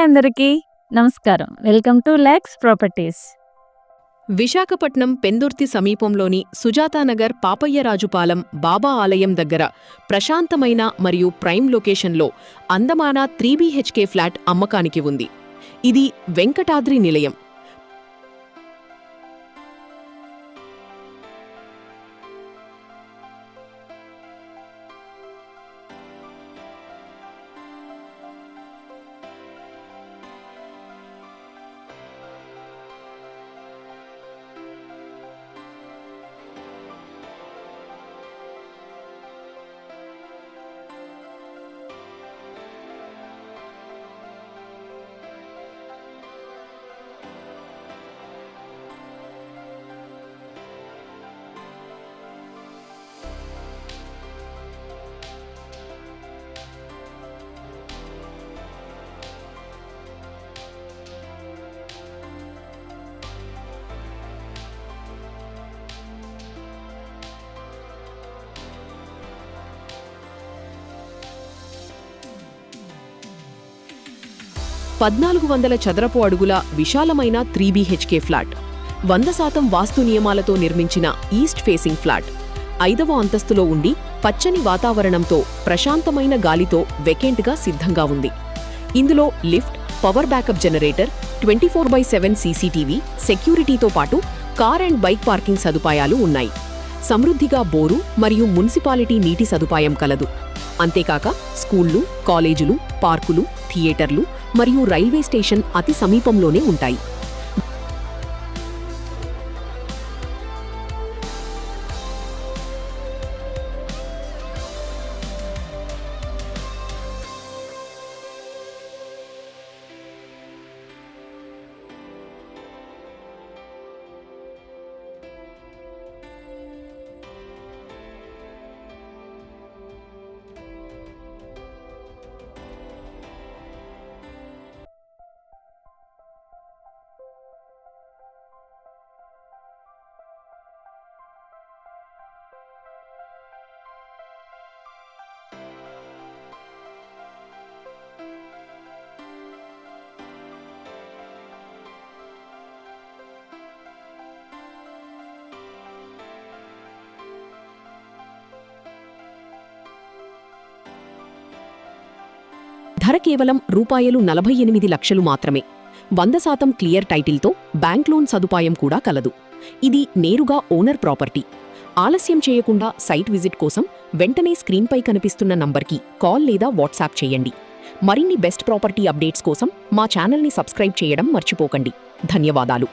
అందరికీ నమస్కారం. Welcome to lakhs properties. Visakhapatnam Pendurthi సమీపంలోని సుజాతానగర్ పాపయ్యరాజుపాలెం బాబా ఆలయం దగ్గర ప్రశాంతమైన మరియు ప్రైమ్ లొకేషన్లో అందమాన 3 BHK ఫ్లాట్ అమ్మకానికి ఉంది. ఇది వెంకటాద్రి నిలయం. పద్నాలుగు చదరపు అడుగుల విశాలమైన 3 BHK ఫ్లాట్, 100% వాస్తు నియమాలతో నిర్మించిన ఈస్ట్ ఫేసింగ్ ఫ్లాట్, 5వ అంతస్తులో ఉండి పచ్చని వాతావరణంతో ప్రశాంతమైన గాలితో వెకెంట్గా సిద్ధంగా ఉంది. ఇందులో lift, power backup generator, 24/7 CCTV, సెక్యూరిటీతో పాటు కార్ అండ్ బైక్ పార్కింగ్ సదుపాయాలు ఉన్నాయి. సమృద్ధిగా బోరు మరియు మున్సిపాలిటీ నీటి సదుపాయం కలదు. అంతేకాక స్కూళ్లు, కాలేజీలు, పార్కులు, థియేటర్లు మరియు రైల్వే స్టేషన్ అతి సమీపంలోనే ఉంటాయి. ధర కేవలం ₹48 లక్షలు మాత్రమే. 100% క్లియర్ టైటిల్తో బ్యాంక్ లోన్ సదుపాయం కూడా కలదు. ఇది నేరుగా ఓనర్ ప్రాపర్టీ. ఆలస్యం చేయకుండా సైట్ విజిట్ కోసం వెంటనే స్క్రీన్పై కనిపిస్తున్న నంబర్కి కాల్ లేదా వాట్సాప్ చేయండి. మరిన్ని బెస్ట్ ప్రాపర్టీ అప్డేట్స్ కోసం మా ఛానల్ని సబ్స్క్రైబ్ చేయడం మర్చిపోకండి. ధన్యవాదాలు.